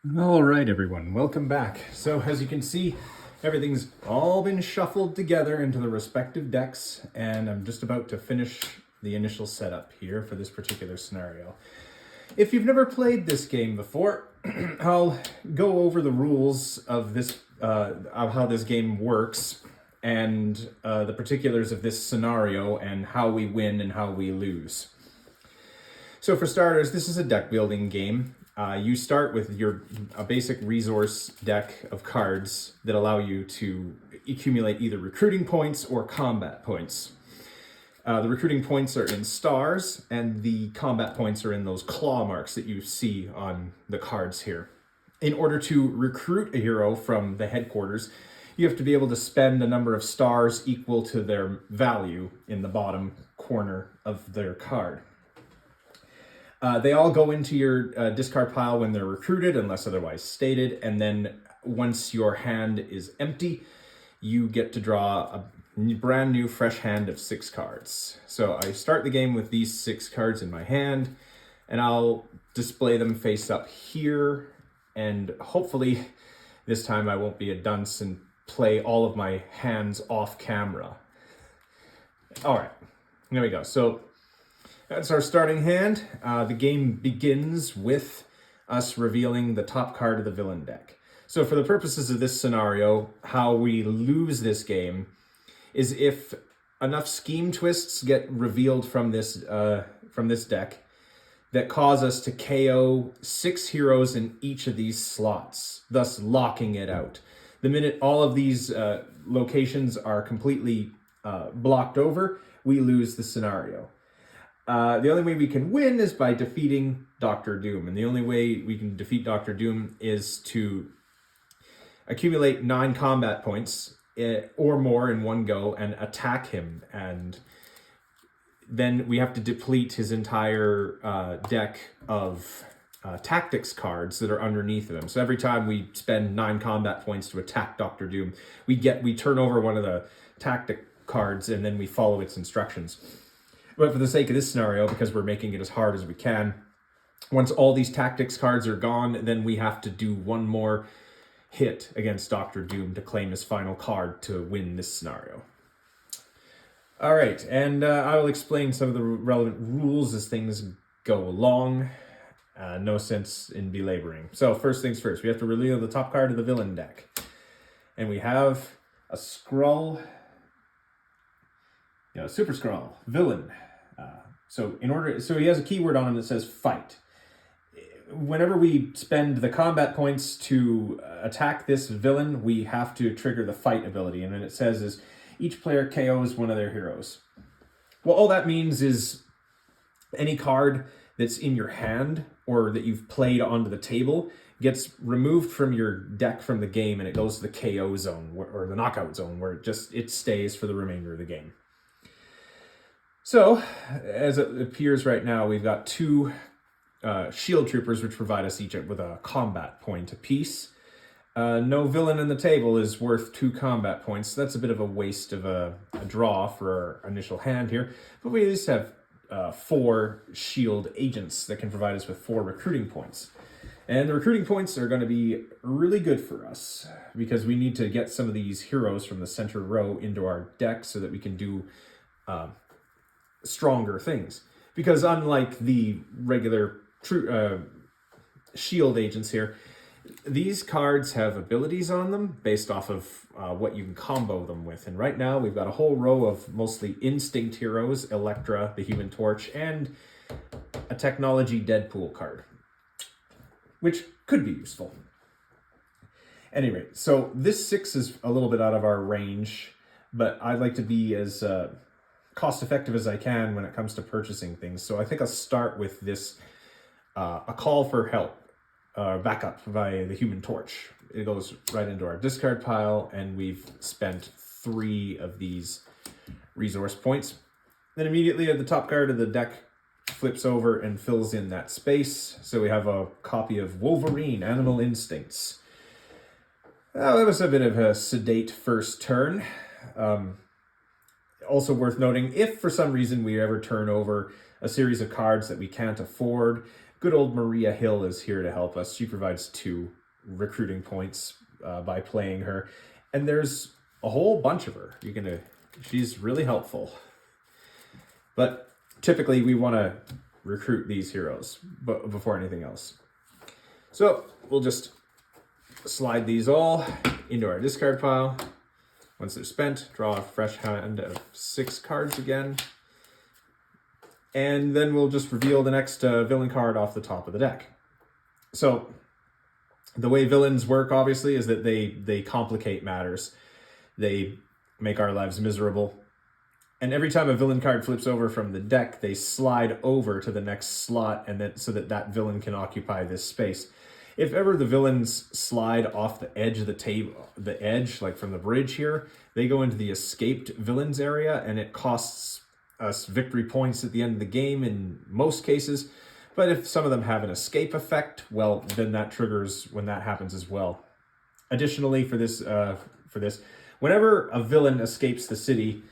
All right, everyone, welcome back. So as you can see, everything's all been shuffled together into the respective decks, and I'm just about to finish the initial setup here for this particular scenario. If you've never played this game before, I'll go over the rules of this, of how this game works, and the particulars of this scenario, and how we win and how we lose. So for starters, this is a deck building game. You start with a basic resource deck of cards that allow you to accumulate either recruiting points or combat points. The recruiting points are in stars, and the combat points are in those claw marks that you see on the cards here. In order to recruit a hero from the headquarters, you have to be able to spend a number of stars equal to their value in the bottom corner of their card. They all go into your discard pile when they're recruited, unless otherwise stated, and then once your hand is empty, you get to draw a brand new fresh hand of 6 cards. So I start the game with these 6 cards in my hand, and I'll display them face up here, and hopefully this time I won't be a dunce and play all of my hands off camera. All right, there we go. So that's our starting hand. The game begins with us revealing the top card of the villain deck. So for the purposes of this scenario, how we lose this game is if enough scheme twists get revealed from this deck that cause us to KO 6 heroes in each of these slots, thus locking it out. The minute all of these locations are completely blocked over, we lose the scenario. The only way we can win is by defeating Dr. Doom. And the only way we can defeat Dr. Doom is to accumulate 9 combat points or more in one go and attack him. And then we have to deplete his entire deck of tactics cards that are underneath of him. So every time we spend 9 combat points to attack Dr. Doom, we turn over one of the tactic cards and then we follow its instructions. But for the sake of this scenario, because we're making it as hard as we can, once all these tactics cards are gone, then we have to do one more hit against Dr. Doom to claim his final card to win this scenario. All right, and I will explain some of the relevant rules as things go along. No sense in belaboring. So first things first, we have to reveal the top card of the villain deck. And we have a Skrull, Super Skrull, villain. So he has a keyword on him that says fight. Whenever we spend the combat points to attack this villain, we have to trigger the fight ability. And then it says is each player KOs one of their heroes. Well, all that means is any card that's in your hand or that you've played onto the table gets removed from your deck from the game, and it goes to the KO zone or the knockout zone where it stays for the remainder of the game. So, as it appears right now, we've got 2 shield troopers, which provide us each with a combat point apiece. No villain in the table is worth 2 combat points. So that's a bit of a waste of a draw for our initial hand here. But we at least have 4 shield agents that can provide us with 4 recruiting points. And the recruiting points are going to be really good for us because we need to get some of these heroes from the center row into our deck so that we can do stronger things. Because unlike the regular shield agents here, these cards have abilities on them based off of what you can combo them with. And right now we've got a whole row of mostly instinct heroes, Elektra, the Human Torch, and a technology Deadpool card, which could be useful. Anyway, so this 6 is a little bit out of our range, but I'd like to be as cost effective as I can when it comes to purchasing things. So I think I'll start with this, a call for help, backup by the Human Torch. It goes right into our discard pile, and we've spent 3 of these resource points. Then immediately at the top card of the deck flips over and fills in that space. So we have a copy of Wolverine, Animal Instincts. That was a bit of a sedate first turn. Also worth noting, if for some reason we ever turn over a series of cards that we can't afford, good old Maria Hill is here to help us. She provides 2 recruiting points by playing her. And there's a whole bunch of her. She's really helpful. But typically we want to recruit these heroes before anything else. So we'll just slide these all into our discard pile. Once they're spent, draw a fresh hand of 6 cards again. And then we'll just reveal the next villain card off the top of the deck. So the way villains work, obviously, is that they complicate matters. They make our lives miserable. And every time a villain card flips over from the deck, they slide over to the next slot, and then so that villain can occupy this space. If ever the villains slide off the edge of the table, like from the bridge here, they go into the escaped villains area, and it costs us victory points at the end of the game in most cases. But if some of them have an escape effect, well, then that triggers when that happens as well. Additionally, for this, whenever a villain escapes the city,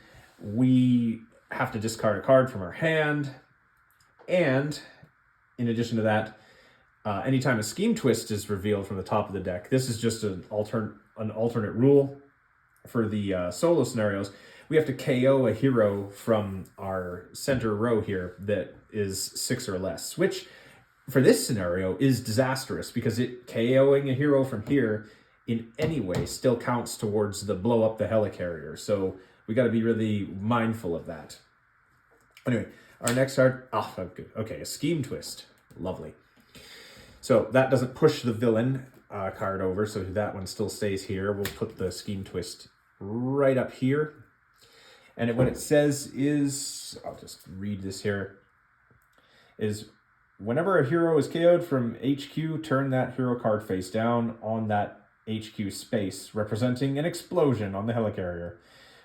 we have to discard a card from our hand. And in addition to that, anytime a scheme twist is revealed from the top of the deck, this is just an alternate rule for the solo scenarios. We have to KO a hero from our center row here that is 6 or less, which for this scenario is disastrous because KOing a hero from here in any way still counts towards the blow up the helicarrier. So we got to be really mindful of that. Anyway, our next card, good. Okay, a scheme twist. Lovely. So that doesn't push the villain card over, so that one still stays here. We'll put the scheme twist right up here. And what it says is, I'll just read this here, is whenever a hero is KO'd from HQ, turn that hero card face down on that HQ space, representing an explosion on the helicarrier.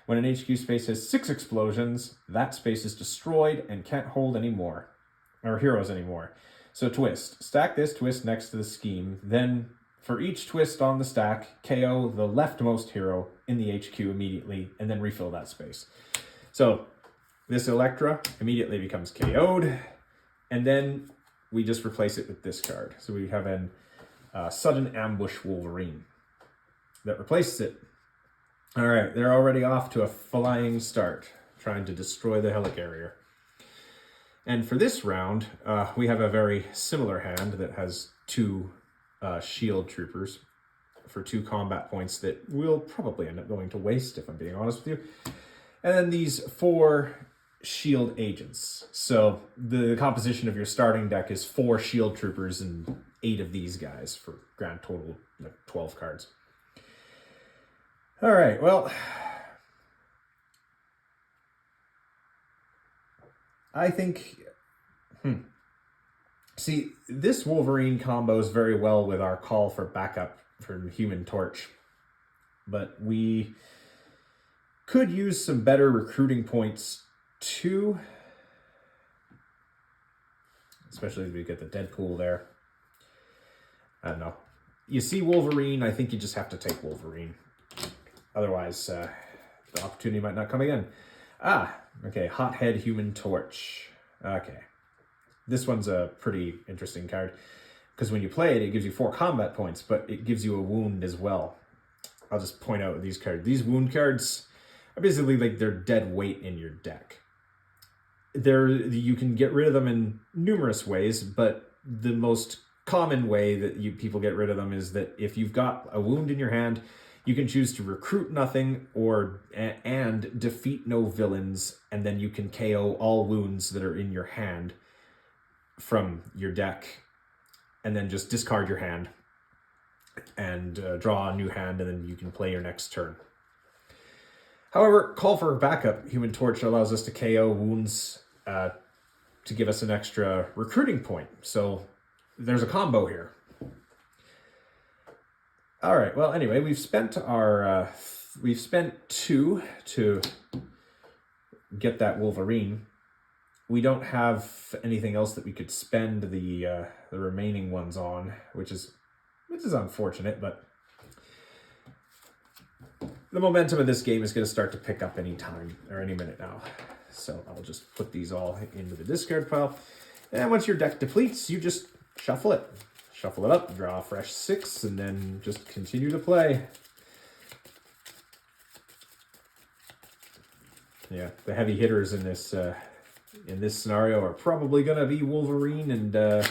When an HQ space has 6 explosions, that space is destroyed and can't hold any more, or heroes anymore. So twist. Stack this twist next to the scheme, then for each twist on the stack, KO the leftmost hero in the HQ immediately, and then refill that space. So this Electra immediately becomes KO'd, and then we just replace it with this card. So we have an Sudden Ambush Wolverine that replaces it. All right, they're already off to a flying start, trying to destroy the helicarrier. And for this round, we have a very similar hand that has 2 shield troopers for 2 combat points that we'll probably end up going to waste, if I'm being honest with you. And then these 4 shield agents. So the composition of your starting deck is 4 shield troopers and 8 of these guys for grand total 12 cards. All right, well, I think, see, this Wolverine combos very well with our call for backup from Human Torch, but we could use some better recruiting points too, especially as we get the Deadpool there. I don't know. You see Wolverine, I think you just have to take Wolverine. Otherwise, the opportunity might not come again. Okay, Hothead Human Torch. Okay. This one's a pretty interesting card, because when you play it, it gives you 4 combat points, but it gives you a wound as well. I'll just point out these cards. These wound cards are basically like they're dead weight in your deck. You can get rid of them in numerous ways, but the most common way that people get rid of them is that if you've got a wound in your hand, you can choose to recruit nothing and defeat no villains, and then you can KO all wounds that are in your hand from your deck, and then just discard your hand and draw a new hand, and then you can play your next turn. However, Call for Backup Human Torch allows us to KO wounds to give us an extra recruiting point. So there's a combo here. All right, well, anyway, we've spent 2 to get that Wolverine. We don't have anything else that we could spend the remaining ones on, which is unfortunate, but the momentum of this game is going to start to pick up any time or any minute now. So I'll just put these all into the discard pile. And once your deck depletes, you just shuffle it. Shuffle it up, draw a fresh 6, and then just continue to play. Yeah, the heavy hitters in this scenario are probably going to be Wolverine and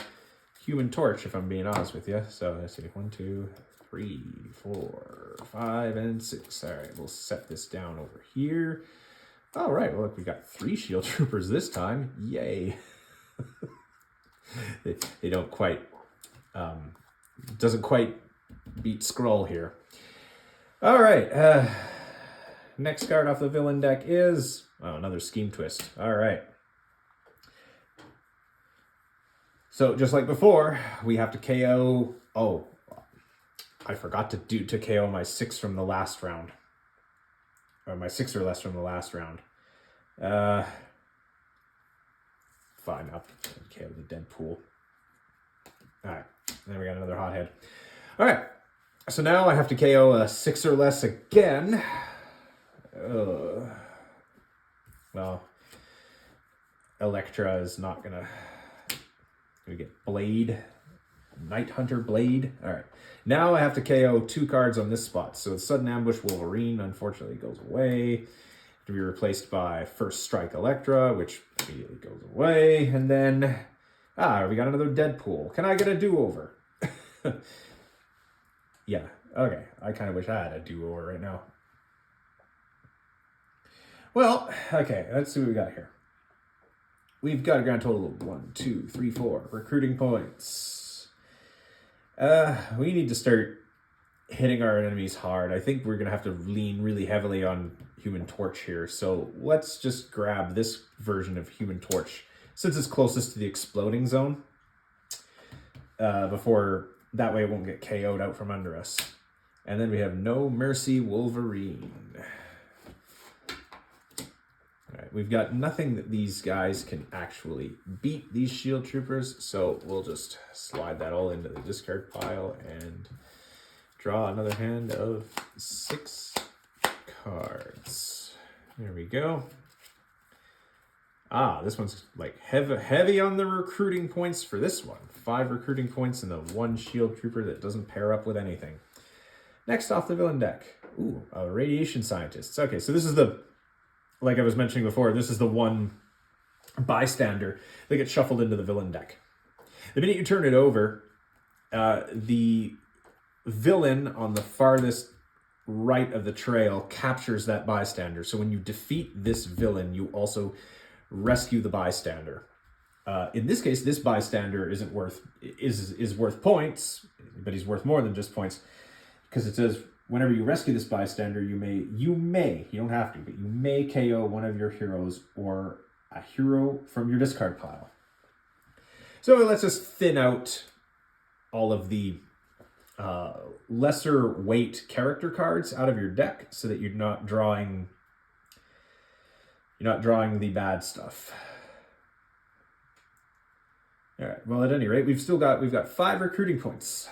Human Torch, if I'm being honest with you. So let's see, 1, 2, 3, 4, 5, and 6. All right, we'll set this down over here. All right, well, look, we got 3 Shield Troopers this time. Yay. they don't quite, doesn't quite beat Skrull here. All right, next card off the villain deck is, oh, another Scheme Twist. All right. So just like before, we have to KO, oh, I forgot to KO my 6 from the last round. Or my 6 or less from the last round. Fine, up. KO the Deadpool. Alright, then we got another hothead. Alright, so now I have to KO a 6 or less again. Well, Elektra is not gonna get Blade. Night Hunter Blade. Alright. Now I have to KO 2 cards on this spot. So Sudden Ambush Wolverine, unfortunately, goes away. To be replaced by First Strike Elektra, which immediately goes away. And then, we got another Deadpool. Can I get a do-over? Yeah, okay. I kind of wish I had a do-over right now. Well, okay, let's see what we got here. We've got a grand total of 1, 2, 3, 4 recruiting points. We need to start hitting our enemies hard. I think we're going to have to lean really heavily on Human Torch here. So let's just grab this version of Human Torch, since it's closest to the exploding zone, before, that way it won't get KO'd out from under us. And then we have No Mercy Wolverine. Alright, we've got nothing that these guys can actually beat, these Shield Troopers, so we'll just slide that all into the discard pile and draw another hand of 6 cards. There we go. This one's like heavy on the recruiting points for this one. 5 recruiting points and the 1 Shield Trooper that doesn't pair up with anything. Next off the villain deck. Ooh, Radiation Scientists. Okay, so this is the, like I was mentioning before, this is the one bystander that gets shuffled into the villain deck. The minute you turn it over, the villain on the farthest right of the trail captures that bystander. So when you defeat this villain, you also rescue the bystander. In this case, this bystander is worth points, but he's worth more than just points, because it says whenever you rescue this bystander, you don't have to, but you may KO one of your heroes or a hero from your discard pile. So let's just thin out all of the lesser weight character cards out of your deck so that you're not drawing the bad stuff. All right, well, at any rate, we've got 5 recruiting points.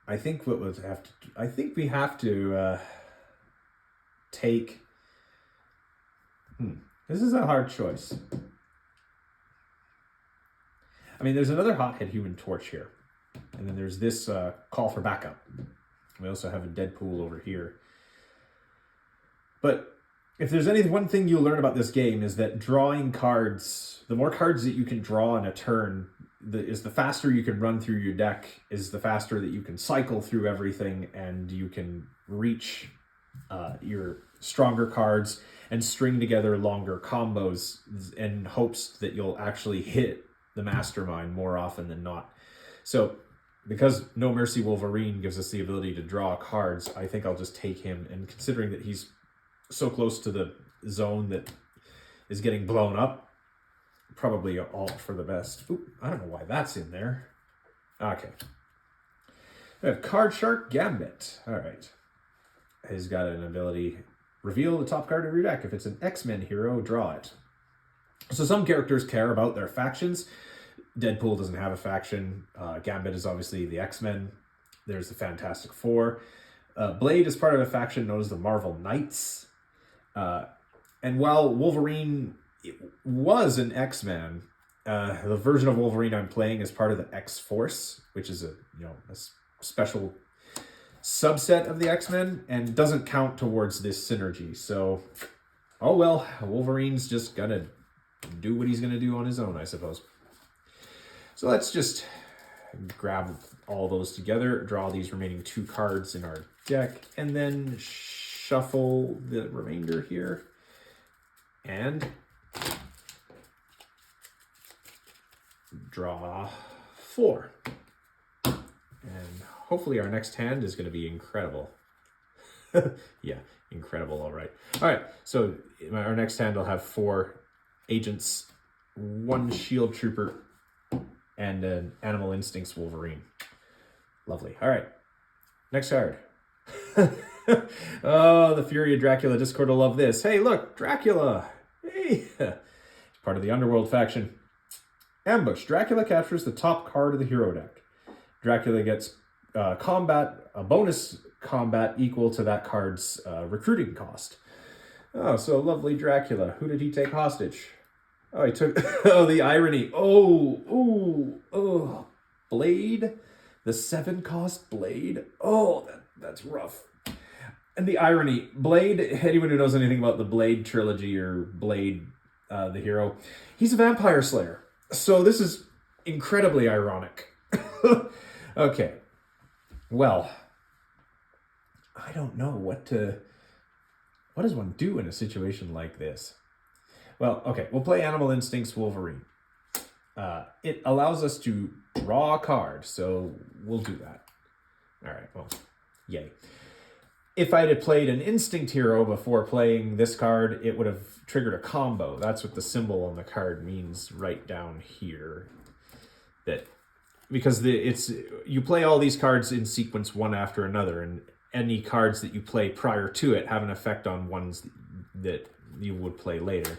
I think we have to take, this is a hard choice. I mean, there's another hothead Human Torch here. And then there's this call for backup. We also have a Deadpool over here. But if there's one thing you'll learn about this game is that drawing cards, the more cards that you can draw in a turn, the faster you can run through your deck, is the faster that you can cycle through everything, and you can reach your stronger cards and string together longer combos in hopes that you'll actually hit the mastermind more often than not. So because No Mercy Wolverine gives us the ability to draw cards, I think I'll just take him, and considering that he's so close to the zone that is getting blown up, probably all for the best. Oop, I don't know why that's in there. Okay. We have Card Shark Gambit. All right. He's got an ability, reveal the top card of your deck. If it's an X-Men hero, draw it. So some characters care about their factions. Deadpool doesn't have a faction. Gambit is obviously the X-Men. There's the Fantastic Four. Blade is part of a faction known as the Marvel Knights. And while Wolverine was an X-Man, The version of Wolverine I'm playing is part of the X-Force, which is a special subset of the X-Men and doesn't count towards this synergy. So, oh well, Wolverine's just gonna do what he's gonna do on his own, I suppose. So let's just grab all those together, draw these remaining 2 cards in our deck, and then shuffle the remainder here. And draw 4. And hopefully our next hand is going to be incredible. Yeah, incredible, all right. All right, so our next hand will have 4 agents, 1 shield trooper, and an Animal Instincts Wolverine. Lovely. All right, next card. Oh, the Fury of Dracula Discord will love this. Hey, look, Dracula. Hey, it's part of the Underworld faction. Ambush. Dracula captures the top card of the hero deck. Dracula gets a bonus combat equal to that card's recruiting cost. Oh, so lovely Dracula. Who did he take hostage? Oh, he took... Oh, the irony. Oh. Blade. The 7-cost Blade. Oh, that's rough. And the irony. Blade, anyone who knows anything about the Blade trilogy or Blade, the hero, he's a vampire slayer. So this is incredibly ironic. Okay. Well, I don't know what does one do in a situation like this? Well, okay, we'll play Animal Instincts Wolverine. It allows us to draw a card, so we'll do that. All right, well, yay. If I had played an Instinct hero before playing this card, it would have triggered a combo. That's what the symbol on the card means right down here. Because you play all these cards in sequence one after another, and any cards that you play prior to it have an effect on ones that you would play later.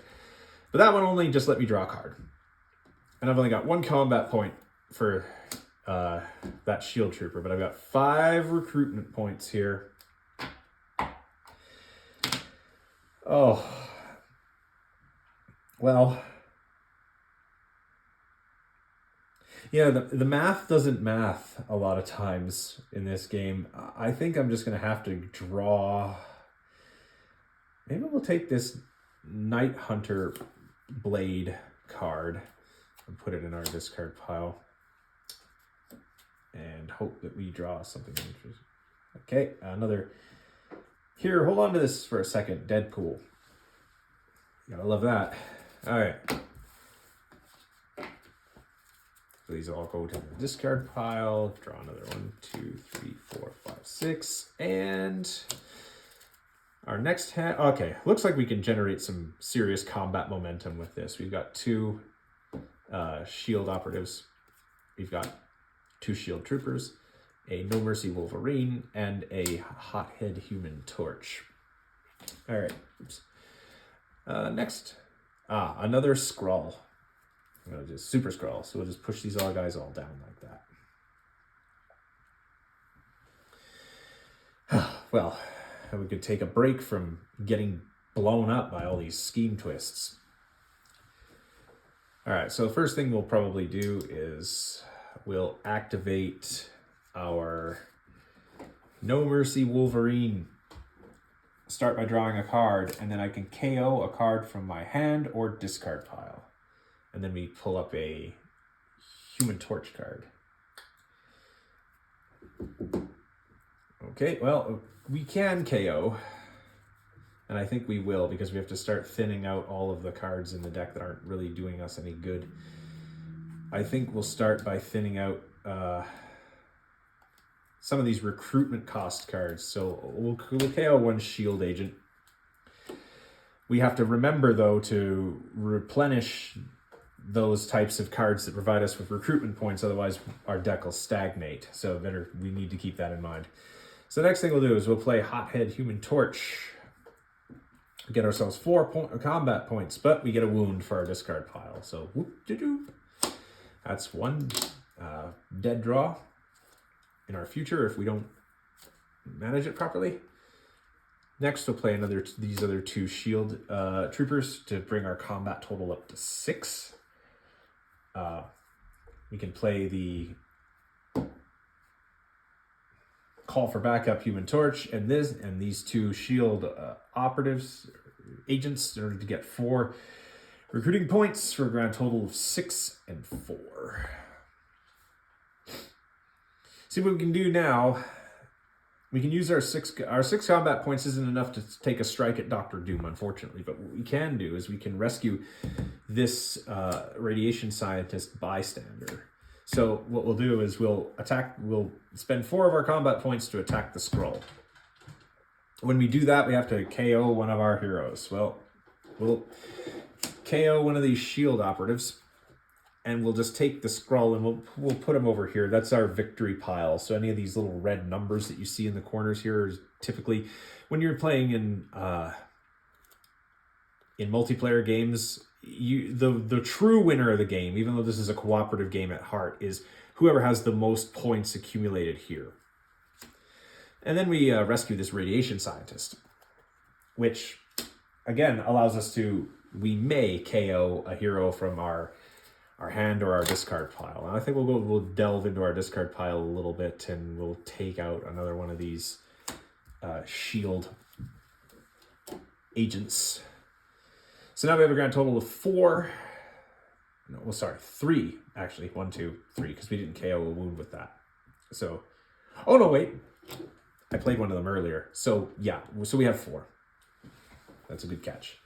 But that one only just let me draw a card. And I've only got 1 combat point for that shield trooper, but I've got 5 recruitment points here. Oh, well, yeah, the math doesn't math a lot of times in this game. I think I'm just going to have to draw. Maybe we'll take this Night Hunter Blade card and put it in our discard pile and hope that we draw something interesting. Okay, another. Here, hold on to this for a second. Deadpool. Gotta love that. All right. So these all go to the discard pile. Draw another 1, 2, 3, 4, 5, 6. And our next hand. Okay, looks like we can generate some serious combat momentum with this. We've got 2 shield operatives. We've got 2 shield troopers, a No Mercy Wolverine, and a Hothead Human Torch. All right. Oops. Next, another Skrull. I'm going to do Super Skrull, so we'll just push these guys all down like that. Well, we could take a break from getting blown up by all these scheme twists. All right, so the first thing we'll probably do is we'll activate our No Mercy Wolverine. Start by drawing a card, and then I can KO a card from my hand or discard pile. And then we pull up a Human Torch card. Okay, well, we can KO. And I think we will, because we have to start thinning out all of the cards in the deck that aren't really doing us any good. I think we'll start by thinning out some of these recruitment cost cards. So we'll KO 1 shield agent. We have to remember, though, to replenish those types of cards that provide us with recruitment points. Otherwise, our deck will stagnate. So we need to keep that in mind. So the next thing we'll do is we'll play Hothead Human Torch. Get ourselves 4 combat points, but we get a wound for our discard pile. So whoop-de-doop. That's 1 dead draw in our future if we don't manage it properly. Next, we'll play these other 2 shield troopers to bring our combat total up to 6. we can play the Call for Backup Human Torch and these two shield operatives, agents, in order to get 4 recruiting points for a grand total of 6 and 4. See what we can do now. We can use our 6 combat points isn't enough to take a strike at Dr. Doom, unfortunately. But what we can do is we can rescue this radiation scientist bystander. So what we'll do is we'll spend 4 of our combat points to attack the Skrull. When we do that, we have to KO one of our heroes. Well, we'll KO one of these shield operatives, and we'll just take the Skrull and we'll put him over here. That's our victory pile. So any of these little red numbers that you see in the corners here is typically, when you're playing in multiplayer games, the true winner of the game, even though this is a cooperative game at heart, is whoever has the most points accumulated here. And then we rescue this radiation scientist, which again allows us to, we may KO a hero from our hand or our discard pile. And I think we'll delve into our discard pile a little bit, and we'll take out another one of these shield agents. So now we have a grand total of 4. No, well, sorry, 3 actually. 1, 2, 3, because we didn't KO a wound with that. So, oh no, wait. I played one of them earlier. So yeah, so we have 4. That's a good catch.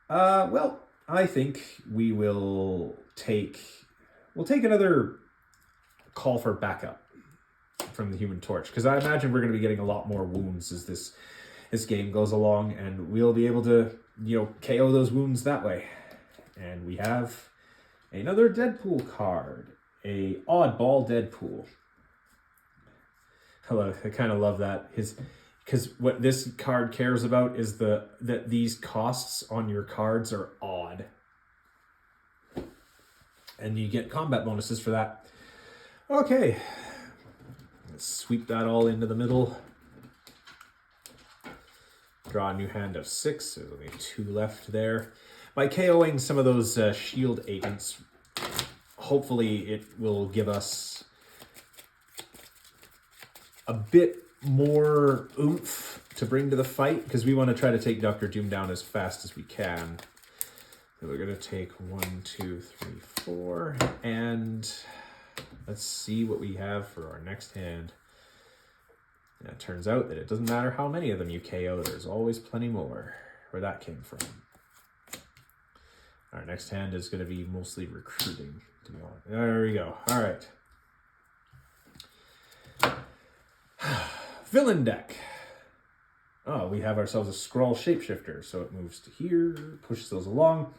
Well, I think we'll take another Call for Backup from the Human Torch, because I imagine we're going to be getting a lot more wounds as this game goes along, and we'll be able to, KO those wounds that way. And we have another Deadpool card, a oddball Deadpool. Hello, I kind of love that. Because what this card cares about is that these costs on your cards are odd. And you get combat bonuses for that. Okay. Let's sweep that all into the middle. Draw a new hand of 6. There's only 2 left there. By KOing some of those shield agents, hopefully it will give us a bit more oomph to bring to the fight, because we want to try to take Dr. Doom down as fast as we can. So we're going to take 1, 2, 3, 4, and let's see what we have for our next hand. And it turns out that it doesn't matter how many of them you KO, there's always plenty more. Where that came from. Our next hand is going to be mostly recruiting, to be honest. There we go. All right. Villain deck. Oh, we have ourselves a Skrull shapeshifter. So it moves to here, pushes those along.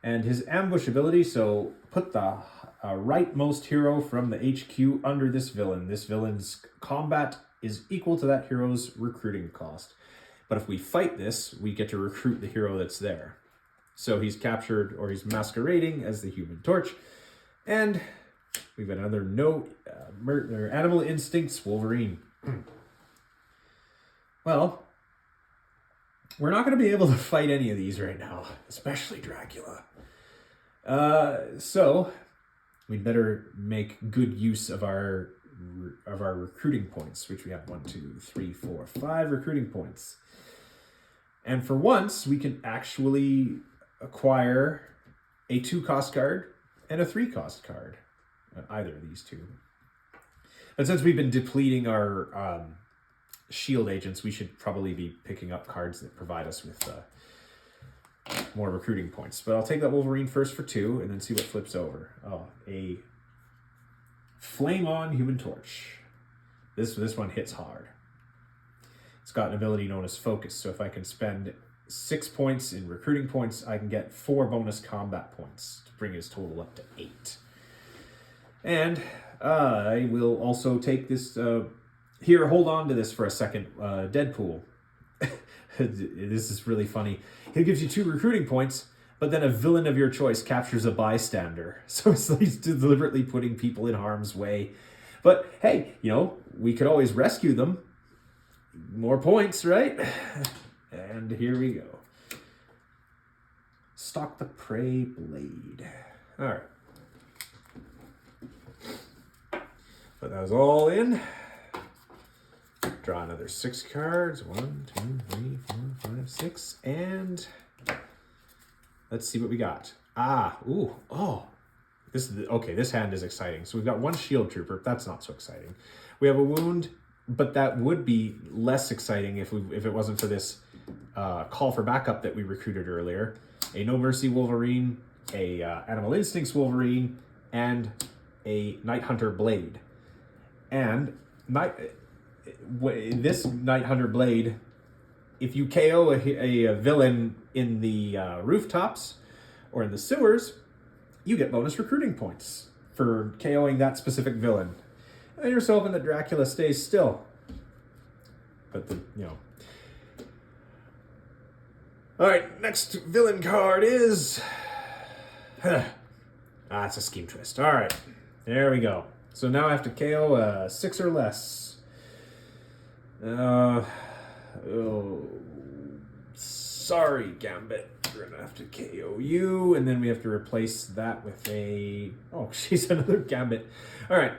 And his ambush ability, so put the rightmost hero from the HQ under this villain. This villain's combat is equal to that hero's recruiting cost. But if we fight this, we get to recruit the hero that's there. So he's captured, or he's masquerading as the Human Torch. And we've got another Animal Instincts Wolverine. Well, we're not going to be able to fight any of these right now, especially Dracula. So we'd better make good use of our recruiting points, which we have 1, 2, 3, 4, 5 recruiting points. And for once, we can actually acquire a 2-cost card and a 3-cost card. Either of these two. But since we've been depleting our shield agents, we should probably be picking up cards that provide us with more recruiting points. But I'll take that Wolverine first for 2 and then see what flips over. Oh, a Flame On Human Torch. This one hits hard. It's got an ability known as Focus, so if I can spend 6 points in recruiting points, I can get 4 bonus combat points to bring his total up to 8. And I will also take this, here, hold on to this for a second, Deadpool. This is really funny. He gives you 2 recruiting points, but then a villain of your choice captures a bystander. So it's like he's deliberately putting people in harm's way. But hey, we could always rescue them. More points, right? And here we go. Stalk the Prey Blade. All right. Put those all in. Draw another 6 cards. 1, 2, 3, 4, 5, 6. And let's see what we got. This hand is exciting. So we've got 1 Shield Trooper. That's not so exciting. We have a wound, but that would be less exciting if it wasn't for this call for backup that we recruited earlier. A No Mercy Wolverine, a Animal Instincts Wolverine, and a Night Hunter Blade. And this Night Hunter Blade, if you KO a villain in the rooftops or in the sewers, you get bonus recruiting points for KOing that specific villain. And you're just hoping that Dracula stays still. But All right, next villain card is... it's a Scheme Twist. All right, there we go. So now I have to KO a 6 or less. Sorry, Gambit. We're gonna have to KO you, and then we have to replace that with a... Oh, she's another Gambit. All right,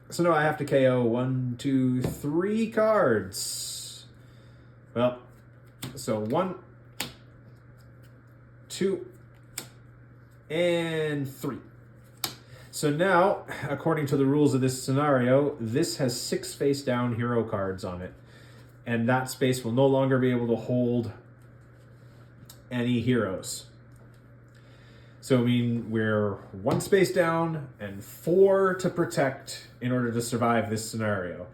so now I have to KO 1, 2, 3 cards. Well, so 1, 2, and 3. So now, according to the rules of this scenario, this has 6 face down hero cards on it. And that space will no longer be able to hold any heroes. So, I mean, we're 1 space down and 4 to protect in order to survive this scenario.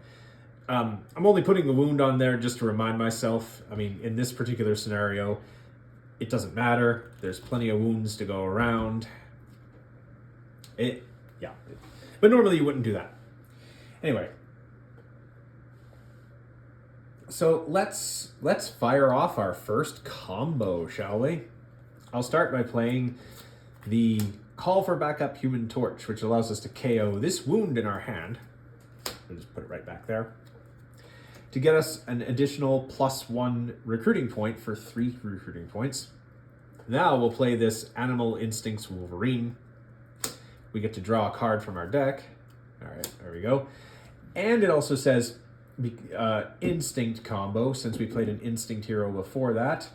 I'm only putting the wound on there just to remind myself. I mean, in this particular scenario, it doesn't matter. There's plenty of wounds to go around. But normally you wouldn't do that. Anyway. So let's fire off our first combo, shall we? I'll start by playing the Call for Backup Human Torch, which allows us to KO this wound in our hand. I'll just put it right back there. To get us an additional +1 recruiting point for 3 recruiting points. Now we'll play this Animal Instincts Wolverine. We get to draw a card from our deck. All right, there we go. And it also says Instinct combo. Since we played an Instinct hero before that,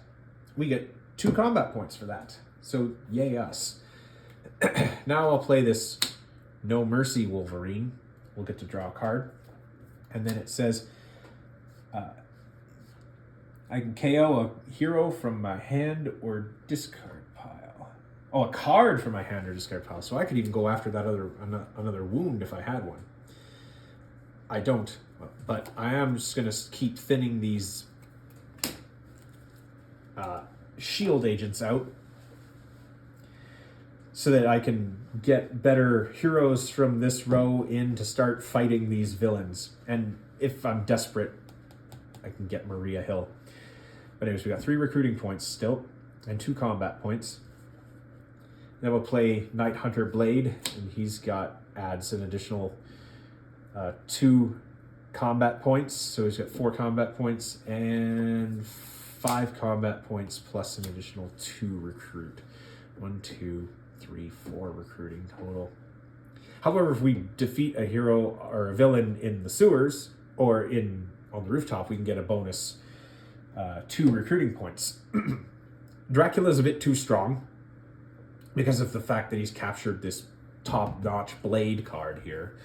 we get 2 combat points for that. So yay us. Now I'll play this No Mercy Wolverine. We'll get to draw a card. And then it says I can KO a hero from my hand or discard pile. Oh, a card from my hand or discard pile. So I could even go after that another wound if I had one. I don't, but I am just going to keep thinning these shield agents out so that I can get better heroes from this row in to start fighting these villains. And if I'm desperate, I can get Maria Hill. But anyways, we got 3 recruiting points still and 2 combat points. Then we'll play Night Hunter Blade, and he's adds an additional 2 combat points. So he's got 4 combat points and 5 combat points plus an additional 2 recruit. 1, 2, 3, 4 recruiting total. However, if we defeat a hero or a villain in the sewers or on the rooftop, we can get a bonus 2 recruiting points. Dracula's a bit too strong because of the fact that he's captured this top-notch blade card here,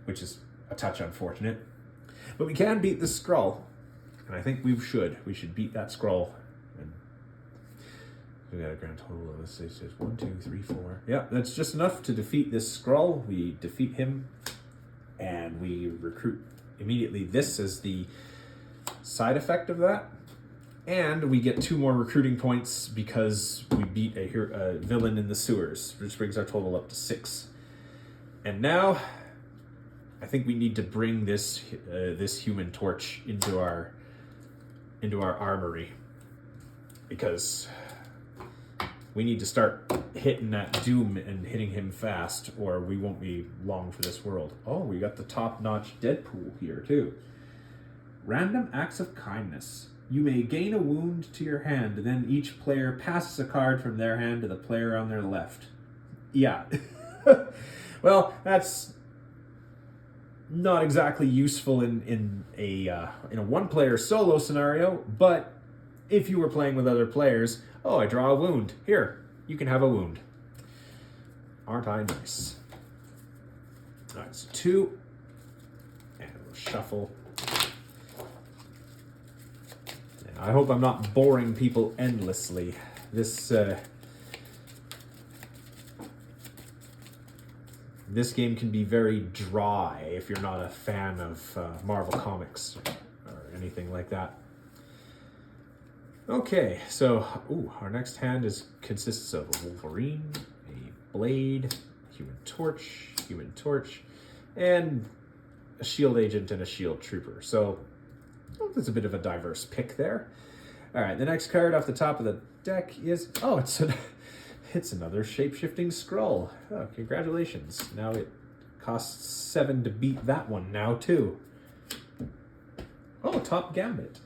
which is a touch unfortunate. But we can beat the Skrull, and I think we should. We should beat that Skrull. And we got a grand total of, let's say, 1, 2, 3, 4. Yeah, that's just enough to defeat this Skrull. We defeat him, and we recruit immediately. This is the side effect of that. And we get 2 more recruiting points because we beat a villain in the sewers, which brings our total up to 6. And now, I think we need to bring this Human Torch into our armory, because we need to start hitting that Doom and hitting him fast, or we won't be long for this world. Oh, we got the top-notch Deadpool here too. Random acts of kindness. You may gain a wound to your hand, then each player passes a card from their hand to the player on their left. Yeah. Well, that's not exactly useful in a one-player solo scenario, but if you were playing with other players, oh, I draw a wound. Here, you can have a wound. Aren't I nice? All right, so 2, and we'll shuffle. And I hope I'm not boring people endlessly. This game can be very dry if you're not a fan of Marvel Comics or anything like that. Okay, so our next hand consists of a Wolverine, a Blade, Human Torch, and a Shield Agent and a Shield Trooper. So there's a bit of a diverse pick there. All right, the next card off the top of the deck is it's another shape-shifting Skrull. Oh, congratulations. Now it costs 7 to beat that one now, too. Oh, Top Gambit.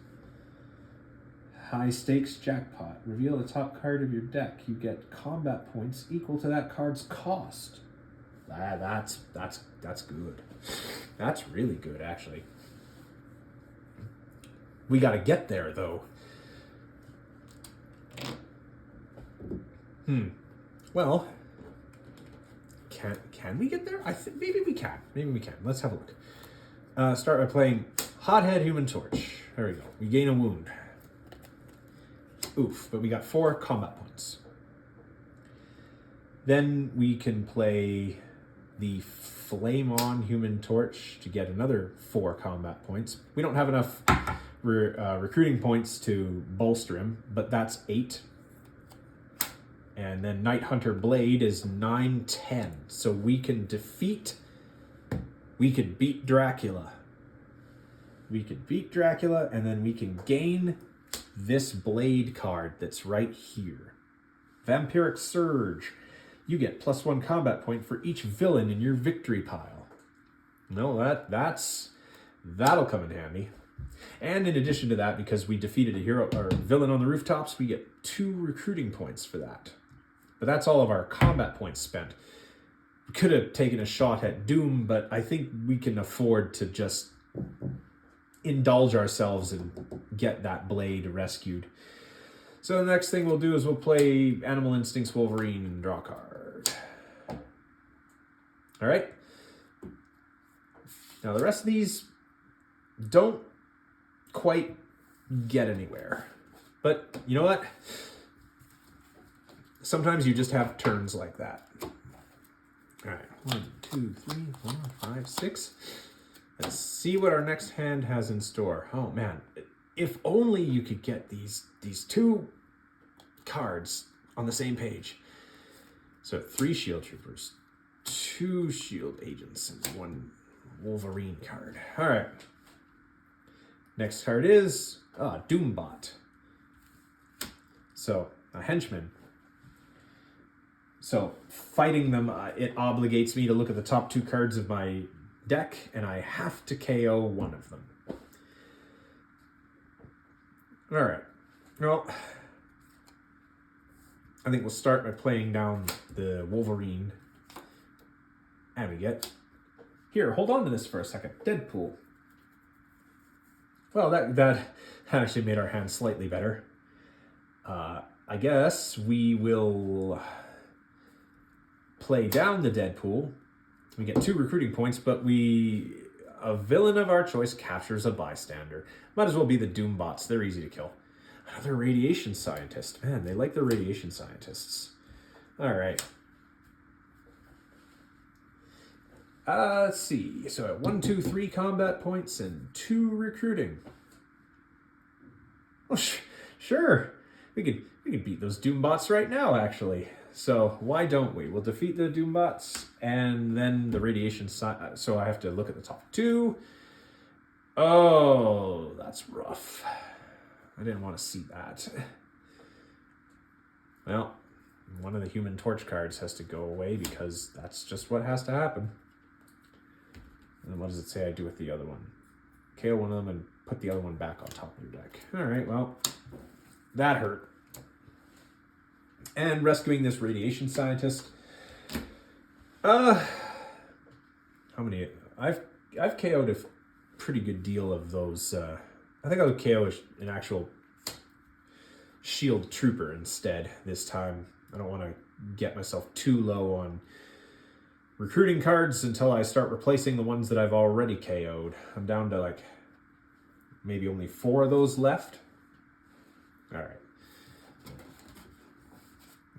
High stakes jackpot. Reveal the top card of your deck. You get combat points equal to that card's cost. That's good. That's really good, actually. We got to get there, though. Well, can we get there? I think maybe we can. Let's have a look. Start by playing Hothead Human Torch. There we go. We gain a wound. Oof, but we got 4 combat points. Then we can play the Flame On Human Torch to get another 4 combat points. We don't have enough recruiting points to bolster him, but that's 8. And then Night Hunter Blade is 9, 10. So we could beat Dracula. And then we can gain this Blade card that's right here. Vampiric Surge. You get +1 combat point for each villain in your victory pile. No, that'll come in handy. And in addition to that, because we defeated a hero or villain on the rooftops, we get 2 recruiting points for that. But that's all of our combat points spent. We could have taken a shot at Doom, but I think we can afford to just indulge ourselves and get that Blade rescued. So the next thing we'll do is we'll play Animal Instincts Wolverine and draw a card. All right. Now the rest of these don't quite get anywhere. But you know what? Sometimes you just have turns like that. All right, 1, 2, 3, 4, 5, 6. Let's see what our next hand has in store. Oh man, if only you could get these 2 cards on the same page. So 3 Shield Troopers, 2 Shield Agents, and 1 Wolverine card. All right. Next card is Doombot. So a henchman. So fighting them, it obligates me to look at the top 2 cards of my deck, and I have to KO one of them. All right. Well, I think we'll start by playing down the Wolverine. And we get... Here, hold on to this for a second. Deadpool. Well, that actually made our hand slightly better. I guess we will play down the Deadpool. We get 2 recruiting points, but a villain of our choice captures a bystander. Might as well be the Doombots. They're easy to kill. Another radiation scientist. Man, they like the radiation scientists. All right. Let's see. So at 1, 2, 3 combat points and 2 recruiting. Oh, sure. We could beat those Doombots right now, actually. So why don't we? We'll defeat the Doombots and then the radiation so I have to look at the top 2. Oh, that's rough. I didn't want to see that. Well, one of the Human Torch cards has to go away because that's just what has to happen. And then what does it say I do with the other one? KO one of them and put the other one back on top of your deck. All right, well, that hurt. And rescuing this radiation scientist. How many? I've KO'd a pretty good deal of those. I think I'll KO an actual shield trooper instead this time. I don't want to get myself too low on recruiting cards until I start replacing the ones that I've already KO'd. I'm down to like maybe only 4 of those left. All right.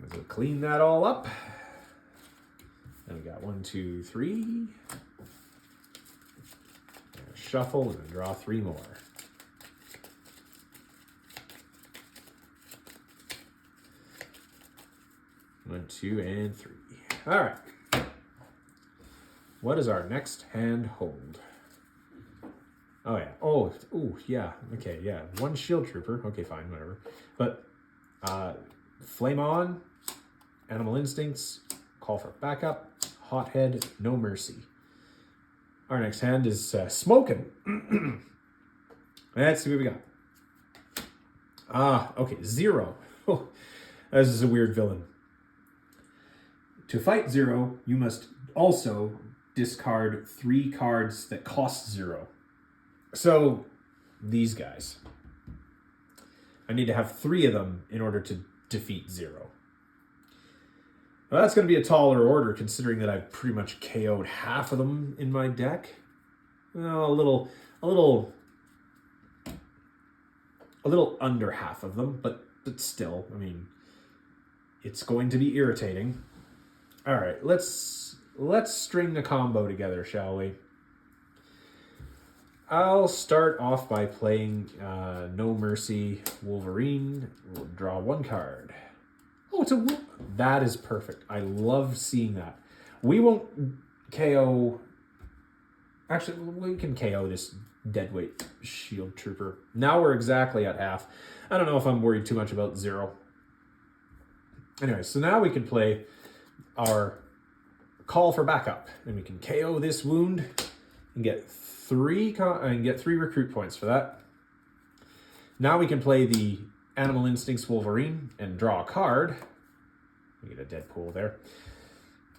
Let's clean that all up. And we got 1, 2, 3. Shuffle and then draw 3 more. 1, 2, and 3. All right. What does our next hand hold? Oh yeah. Oh, yeah. Okay, yeah. 1 shield trooper. Okay, fine, whatever. But Flame On, Animal Instincts, Call for Backup, Hothead, No Mercy. Our next hand is Smokin'. Let's see what we got. Okay, 0. Oh, this is a weird villain. To fight 0, you must also discard 3 cards that cost 0. So, these guys. I need to have 3 of them in order to defeat 0. Well, that's going to be a taller order considering that I've pretty much KO'd half of them in my deck. Well, a little under half of them, but still, I mean, it's going to be irritating. All right, let's string the combo together, shall we? I'll start off by playing No Mercy Wolverine. We'll draw 1 card. Oh, that is perfect. I love seeing that. We won't KO... Actually, we can KO this deadweight shield trooper. Now we're exactly at half. I don't know if I'm worried too much about 0. Anyway, so now we can play our Call for Backup, and we can KO this wound and get 3 recruit points for that. Now we can play the Animal Instincts Wolverine and draw a card. We get a Deadpool there.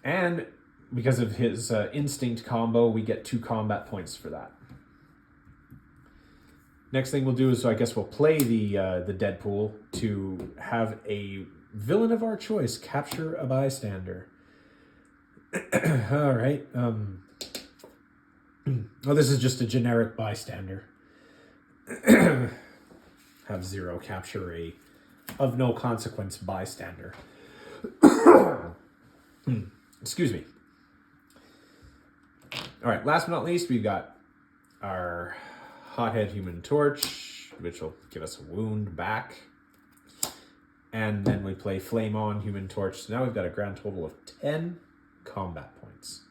And because of his instinct combo, we get 2 combat points for that. Next thing we'll do is, I guess we'll play the Deadpool to have a villain of our choice capture a bystander. All right. Oh, this is just a generic bystander. Have 0 capture a of no consequence bystander. Excuse me. All right, last but not least, we've got our Hothead Human Torch, which will give us a wound back. And then we play Flame On Human Torch. So now we've got a grand total of 10 combat points.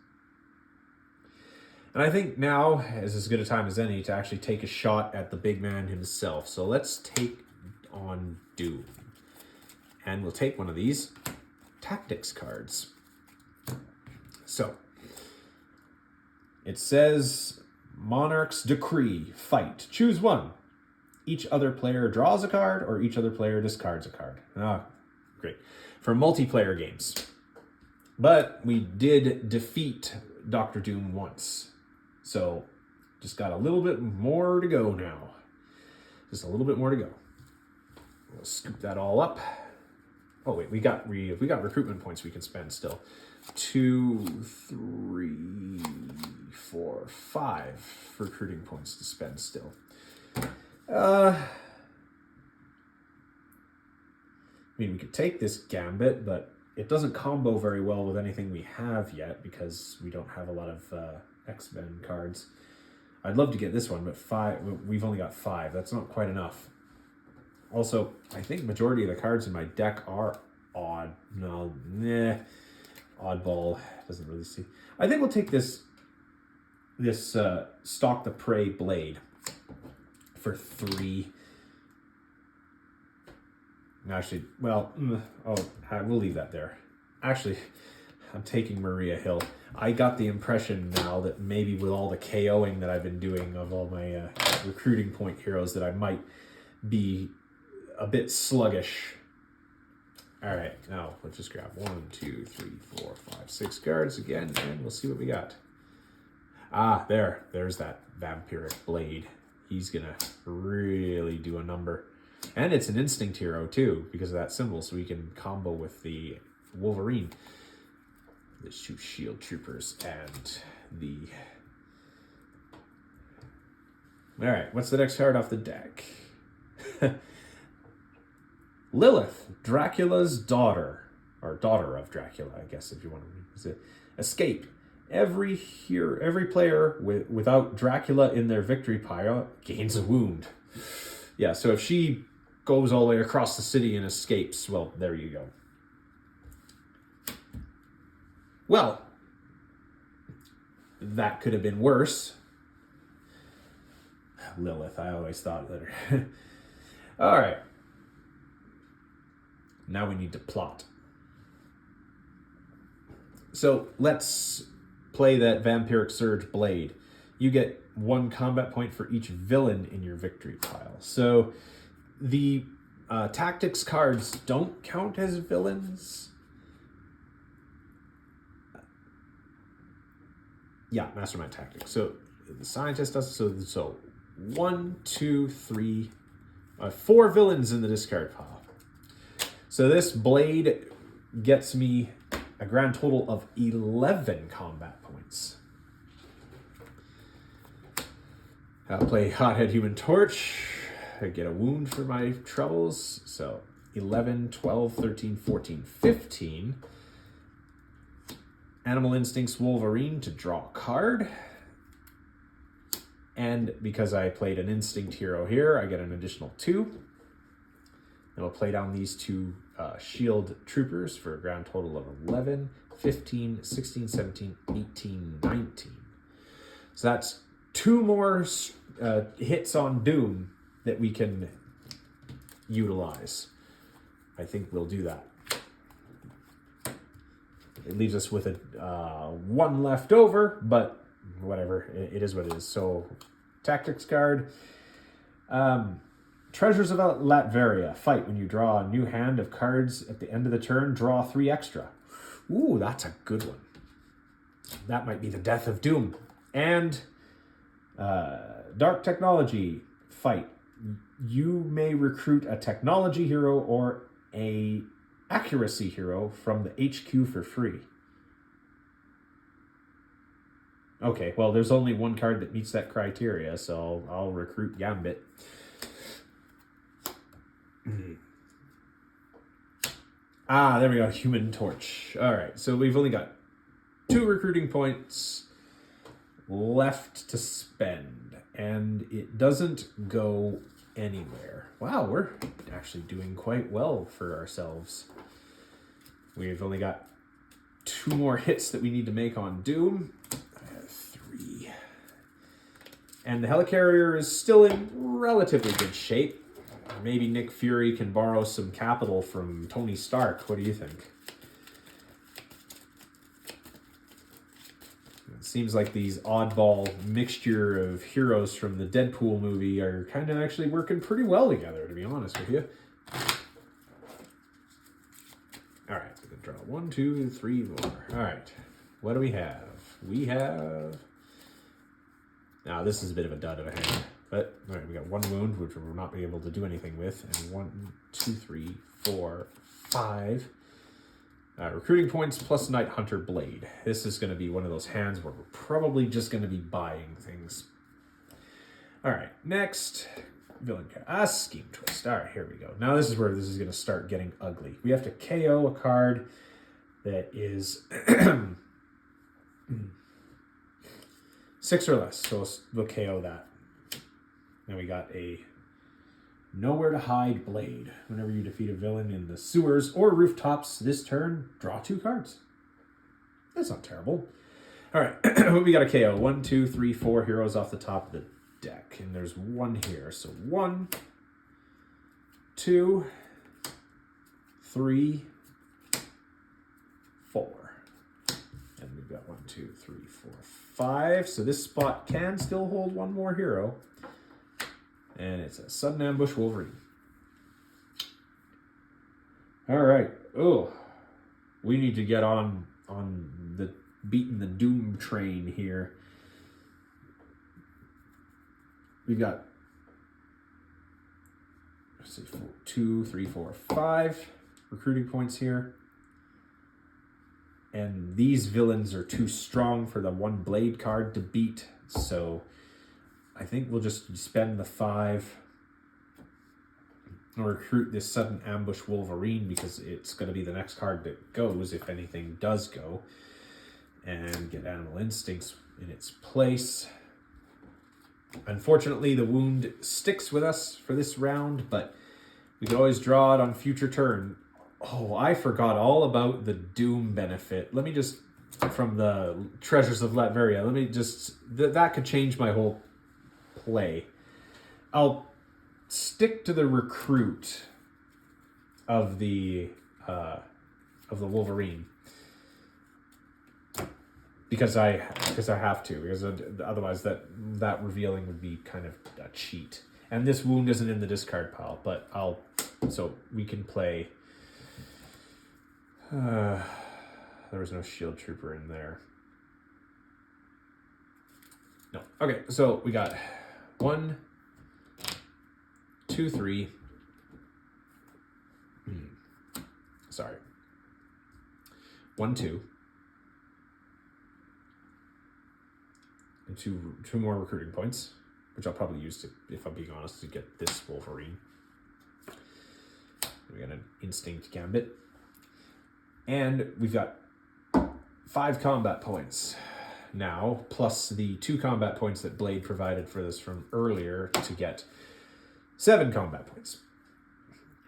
And I think now is as good a time as any to actually take a shot at the big man himself. So let's take on Doom. And we'll take one of these tactics cards. So, it says, Monarch's Decree, fight. Choose one. Each other player draws a card or each other player discards a card. Ah, great. For multiplayer games. But we did defeat Dr. Doom once. So, just got a little bit more to go now. Just a little bit more to go. We'll scoop that all up. Oh wait, we got recruitment points we can spend still. 2, 3, 4, 5 recruiting points to spend still. I mean, we could take this Gambit, but it doesn't combo very well with anything we have yet because we don't have a lot of X-Men cards. I'd love to get this one, but 5. We've only got 5. That's not quite enough. Also, I think majority of the cards in my deck are odd. No, oddball doesn't really see. I think we'll take this Stalk the Prey Blade for 3. Actually, well, we'll leave that there. Actually, I'm taking Maria Hill. I got the impression now that maybe with all the KOing that I've been doing of all my recruiting point heroes that I might be a bit sluggish. All right, now let's just grab 1, 2, 3, 4, 5, 6 cards again, and we'll see what we got. Ah, there's that Vampiric Blade. He's gonna really do a number. And it's an instinct hero too, because of that symbol, so we can combo with the Wolverine. The shoot shield troopers and the... Alright, what's the next card off the deck? Lilith, Dracula's daughter. Or daughter of Dracula, I guess, if you want to use it. Escape. Every player without Dracula in their victory pile gains a wound. Yeah, so if she goes all the way across the city and escapes, well, there you go. Well, that could have been worse. Lilith, I always thought that her. All right. Now we need to plot. So let's play that Vampiric Surge Blade. You get 1 combat point for each villain in your victory pile. So the tactics cards don't count as villains. Yeah, Mastermind Tactics. So the scientist does so 1, 2, 3, 4 villains in the discard pile. So this blade gets me a grand total of 11 combat points. I'll play Hothead Human Torch. I get a wound for my troubles. So 11, 12, 13, 14, 15. Animal Instincts Wolverine to draw a card. And because I played an Instinct hero here, I get an additional 2. Then we'll play down these 2 Shield Troopers for a grand total of 11, 15, 16, 17, 18, 19. So that's 2 more hits on Doom that we can utilize. I think we'll do that. It leaves us with a 1 left over, but whatever, it is what it is. So, tactics card. Treasures of Latveria. Fight. When you draw a new hand of cards at the end of the turn, draw 3 extra. Ooh, that's a good one. That might be the death of Doom. And Dark Technology. Fight. You may recruit a technology hero or a accuracy hero from the HQ for free. Okay, well, there's only 1 card that meets that criteria, so I'll recruit Gambit. Ah, there we go, Human Torch. All right, so we've only got 2 recruiting points left to spend, and it doesn't go anywhere. Wow, we're actually doing quite well for ourselves. We've only got 2 more hits that we need to make on Doom. I have 3. And the Helicarrier is still in relatively good shape. Maybe Nick Fury can borrow some capital from Tony Stark. What do you think? It seems like these oddball mixture of heroes from the Deadpool movie are kind of actually working pretty well together, to be honest with you. All right, so we can draw 1, 2, 3 more. All right, what do we have? We have... Now, this is a bit of a dud of a hand. But, all right, we got 1 wound, which we're not able to do anything with. And 1, 2, 3, 4, 5. Recruiting points plus Night Hunter Blade. This is going to be one of those hands where we're probably just going to be buying things. All right, next. Villain card. Scheme Twist. All right, here we go. Now this is where this is going to start getting ugly. We have to KO a card that is 6 or less. So we'll KO that. Then we got a Nowhere to Hide Blade. Whenever you defeat a villain in the sewers or rooftops this turn, draw 2 cards. That's not terrible. All right, we got a KO. 1, 2, 3, 4 heroes off the top of the deck. And there's 1 here. So 1, 2, 3, 4. got 1, 2, 3, 4, 5. So this spot can still hold one more hero. And it's a Sudden Ambush Wolverine. All right. Oh, we need to get on the beating the doom train here. We've got, let's see, 2, 3, 4, 5 recruiting points here. And these villains are too strong for the 1 blade card to beat. So I think we'll just spend the 5 and recruit this Sudden Ambush Wolverine, because it's going to be the next card that goes if anything does go. And get Animal Instincts in its place. Unfortunately, the wound sticks with us for this round, but we can always draw it on future turn. Oh, I forgot all about the Doom benefit. Let me just, from the Treasures of Latveria, let me just, that could change my whole play. I'll stick to the recruit of the Wolverine. Because I have to, because otherwise that revealing would be kind of a cheat. And this wound isn't in the discard pile, but so we can play. There was no Shield Trooper in there. No. Okay, so we got 1, 2, 3. Sorry. 1, 2. And two more recruiting points, which I'll probably use to, if I'm being honest, to get this Wolverine. We got an Instinct Gambit. And we've got 5 combat points now, plus the 2 combat points that Blade provided for this from earlier to get 7 combat points.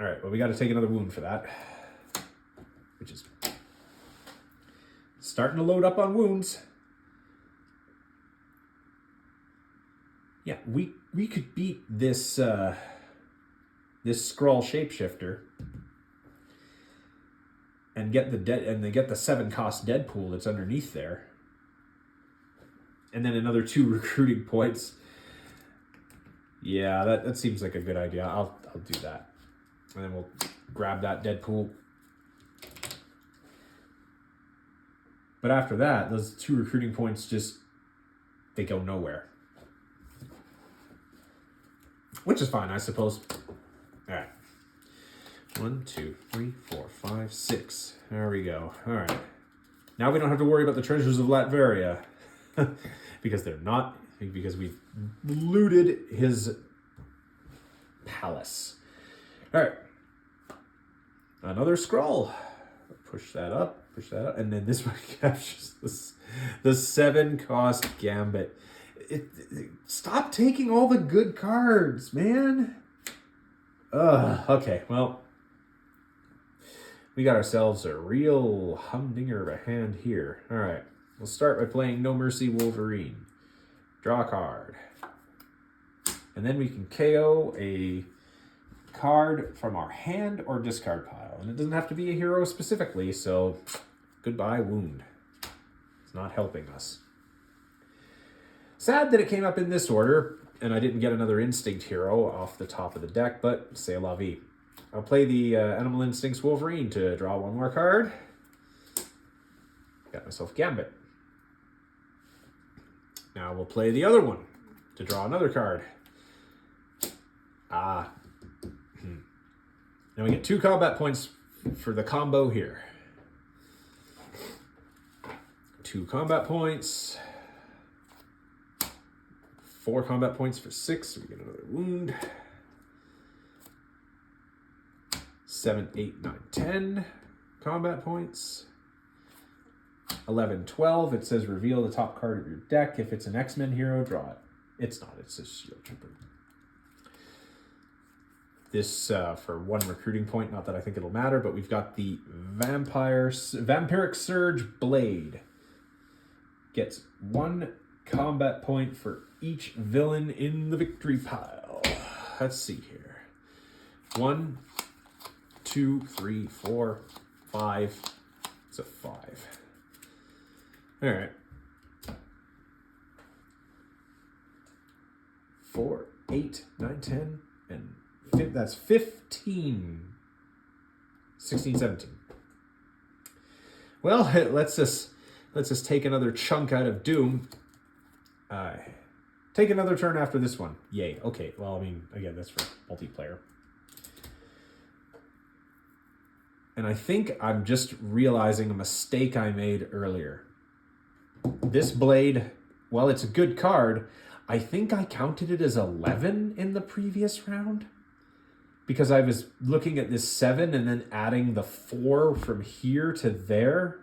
All right, well, we got to take another wound for that, which is starting to load up on wounds. Yeah, we could beat this this Skrull shapeshifter and get the 7 cost Deadpool that's underneath there, and then another 2 recruiting points. Yeah, that seems like a good idea. I'll do that, and then we'll grab that Deadpool. But after that, those 2 recruiting points they go nowhere. Which is fine, I suppose. All right. 1, 2, 3, 4, 5, 6. There we go. All right. Now we don't have to worry about the Treasures of Latveria. because we've looted his palace. All right. Another Skrull. Push that up. And then this one captures the 7 cost Gambit. Stop taking all the good cards, man. Okay, well, we got ourselves a real humdinger of a hand here. All right, we'll start by playing No Mercy Wolverine. Draw a card. And then we can KO a card from our hand or discard pile. And it doesn't have to be a hero specifically, so goodbye, wound. It's not helping us. Sad that it came up in this order, and I didn't get another Instinct hero off the top of the deck, but c'est la vie. I'll play the Animal Instincts Wolverine to draw 1 more card. Got myself Gambit. Now we'll play the other one to draw another card. Now we get 2 combat points for the combo here. 2 combat points. 4 combat points for 6, so we get another wound. 7, 8, 9, 10 combat points. 11, 12, it says reveal the top card of your deck. If it's an X-Men hero, draw it. It's not, it's a Shield Trooper. This for 1 recruiting point, not that I think it'll matter, but we've got the Vampiric Surge Blade. Gets 1 combat point for each villain in the victory pile. Let's see here. 1, 2, 3, 4, 5. It's a 5. All right. 4, 8, 9, 10, and that's 15. 16, 17. Well, let's just take another chunk out of Doom. Take another turn after this one. Yay. Okay. Well, I mean, again, that's for multiplayer. And I think I'm just realizing a mistake I made earlier. This blade, while it's a good card, I think I counted it as 11 in the previous round. Because I was looking at this 7 and then adding the 4 from here to there.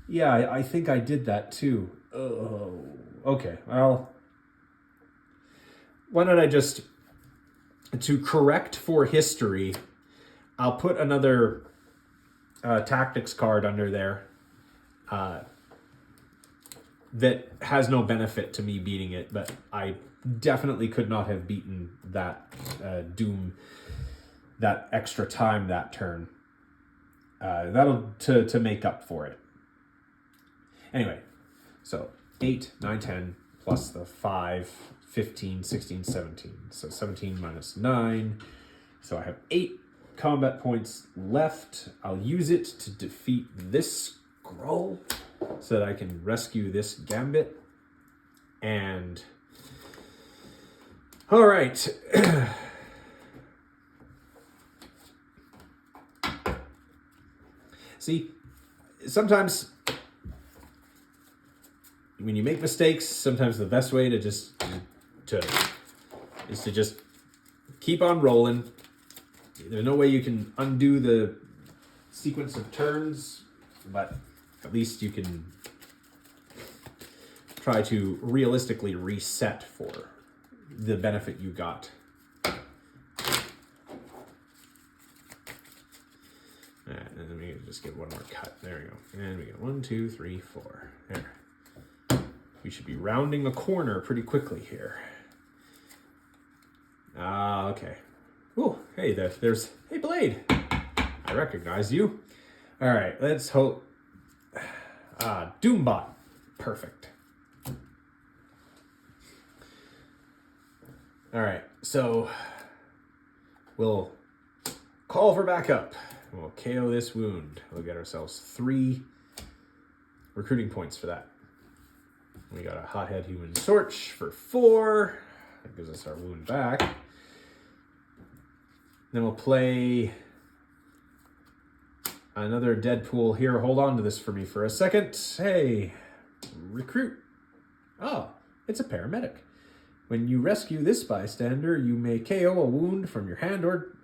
Yeah, I think I did that too. Oh, okay. Well, why don't I just, to correct for history, I'll put another tactics card under there that has no benefit to me beating it, but I definitely could not have beaten that Doom that extra time that turn. That'll to make up for it. Anyway, so 8, 9, 10 plus the 5, 15, 16, 17. So 17 minus 9. So I have 8 combat points left. I'll use it to defeat this Skrull so that I can rescue this Gambit. And all right. See, sometimes when you make mistakes, sometimes the best way to just keep on rolling. There's no way you can undo the sequence of turns, but at least you can try to realistically reset for the benefit you got. And then we just get one more cut. There we go. And we get 1, 2, 3, 4. There. We should be rounding a corner pretty quickly here. Okay. Ooh, hey, there's... Hey, Blade! I recognize you. All right, let's hope... Doombot. Perfect. All right, so we'll call for backup. We'll KO this wound. We'll get ourselves 3 recruiting points for that. We got a Hothead Human Torch for 4. That gives us our wound back. Then we'll play another Deadpool here. Hold on to this for me for a second. Hey, recruit. Oh, it's a paramedic. When you rescue this bystander, you may KO a wound from your hand or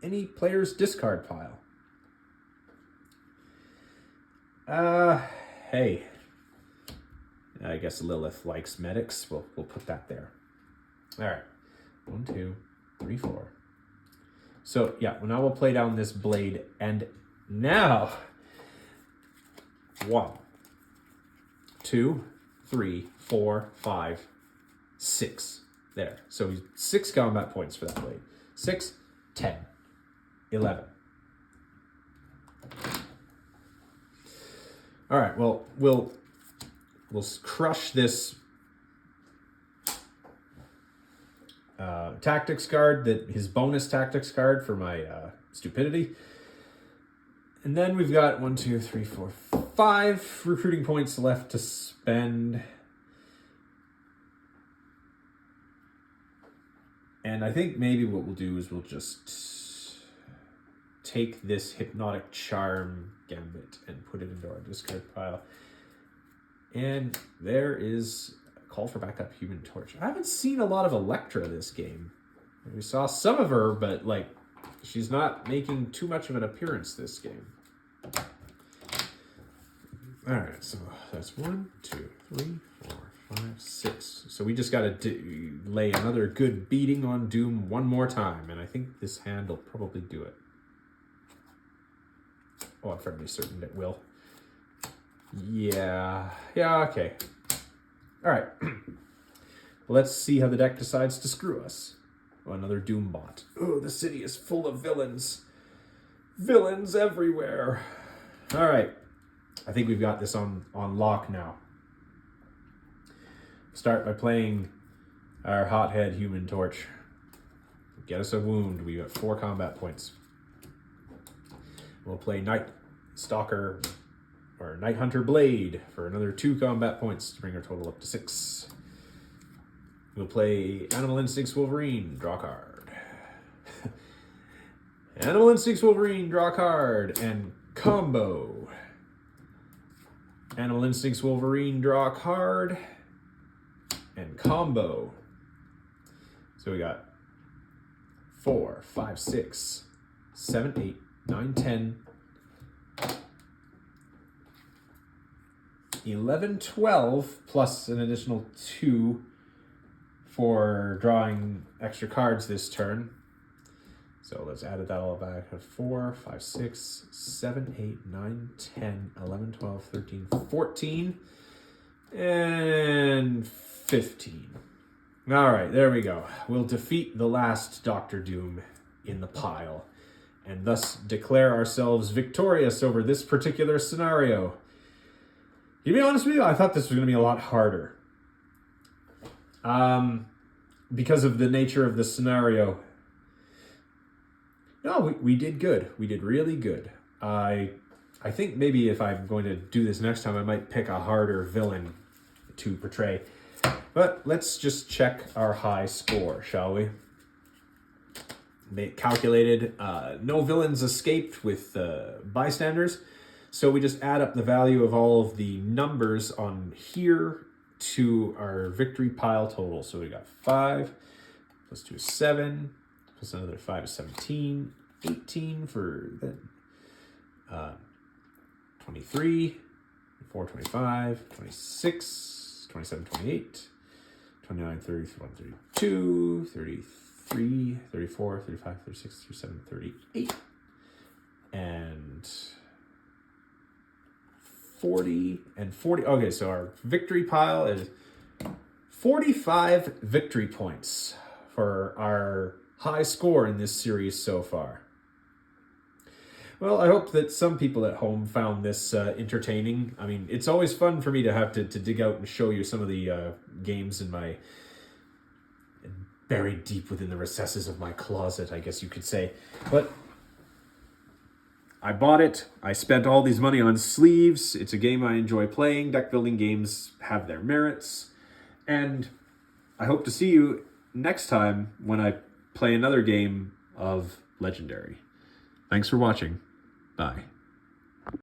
any player's discard pile. Hey. I guess Lilith likes medics. We'll put that there. All right. 1, 2, 3, 4. So, yeah, well, now we'll play down this blade. And now, 1, 2, 3, 4, 5, 6. There. So, 6 combat points for that blade. 6, 10, 11. All right, well, we'll crush this tactics card, his bonus tactics card for my stupidity. And then we've got 1, 2, 3, 4, 5 recruiting points left to spend. And I think maybe what we'll do is we'll just take this Hypnotic Charm Gambit and put it into our discard pile. And there is a call for backup Human Torch. I haven't seen a lot of Elektra this game. We saw some of her, but like she's not making too much of an appearance this game. All right, so that's 1, 2, 3, 4, 5, 6. So we just got to lay another good beating on Doom one more time, and I think this hand will probably do it. Oh, I'm fairly certain it will. Yeah, okay. All right. Let's see how the deck decides to screw us. Oh, another Doombot. Oh, the city is full of villains. Villains everywhere. All right. I think we've got this on lock now. Start by playing our Hothead Human Torch. Get us a wound. We got 4 combat points. We'll play Night Stalker or Night Hunter Blade for another 2 combat points to bring our total up to 6. We'll play Animal Instincts Wolverine, draw a card. Animal Instincts Wolverine, draw a card, and combo. Animal Instincts Wolverine, draw a card, and combo. So we got 4, 5, 6, 7, 8, 9, 10, 11, 12, plus an additional 2 for drawing extra cards this turn. So let's add that all back. 4, 5, 6, 7, 8, 9, 10, 11, 12, 13, 14, and 15. All right, there we go. We'll defeat the last Doctor Doom in the pile and thus declare ourselves victorious over this particular scenario. To be honest with you, I thought this was going to be a lot harder. Because of the nature of the scenario. No, we did good. We did really good. I think maybe if I'm going to do this next time, I might pick a harder villain to portray. But let's just check our high score, shall we? They calculated no villains escaped with bystanders. So we just add up the value of all of the numbers on here to our victory pile total. So we got 5, plus 2 is 7, plus another 5 is 17, 18 for that, 23, 24, 25, 26, 27, 28, 29, 30, 31, 32, 33, 34, 35, 36, 37, 38, and 40 and 40. Okay, so our victory pile is 45 victory points for our high score in this series so far. Well, I hope that some people at home found this entertaining. I mean, it's always fun for me to have to dig out and show you some of the games in my buried deep within the recesses of my closet, I guess you could say. But I bought it. I spent all these money on sleeves. It's a game I enjoy playing. Deck building games have their merits. And I hope to see you next time when I play another game of Legendary. Thanks for watching. Bye.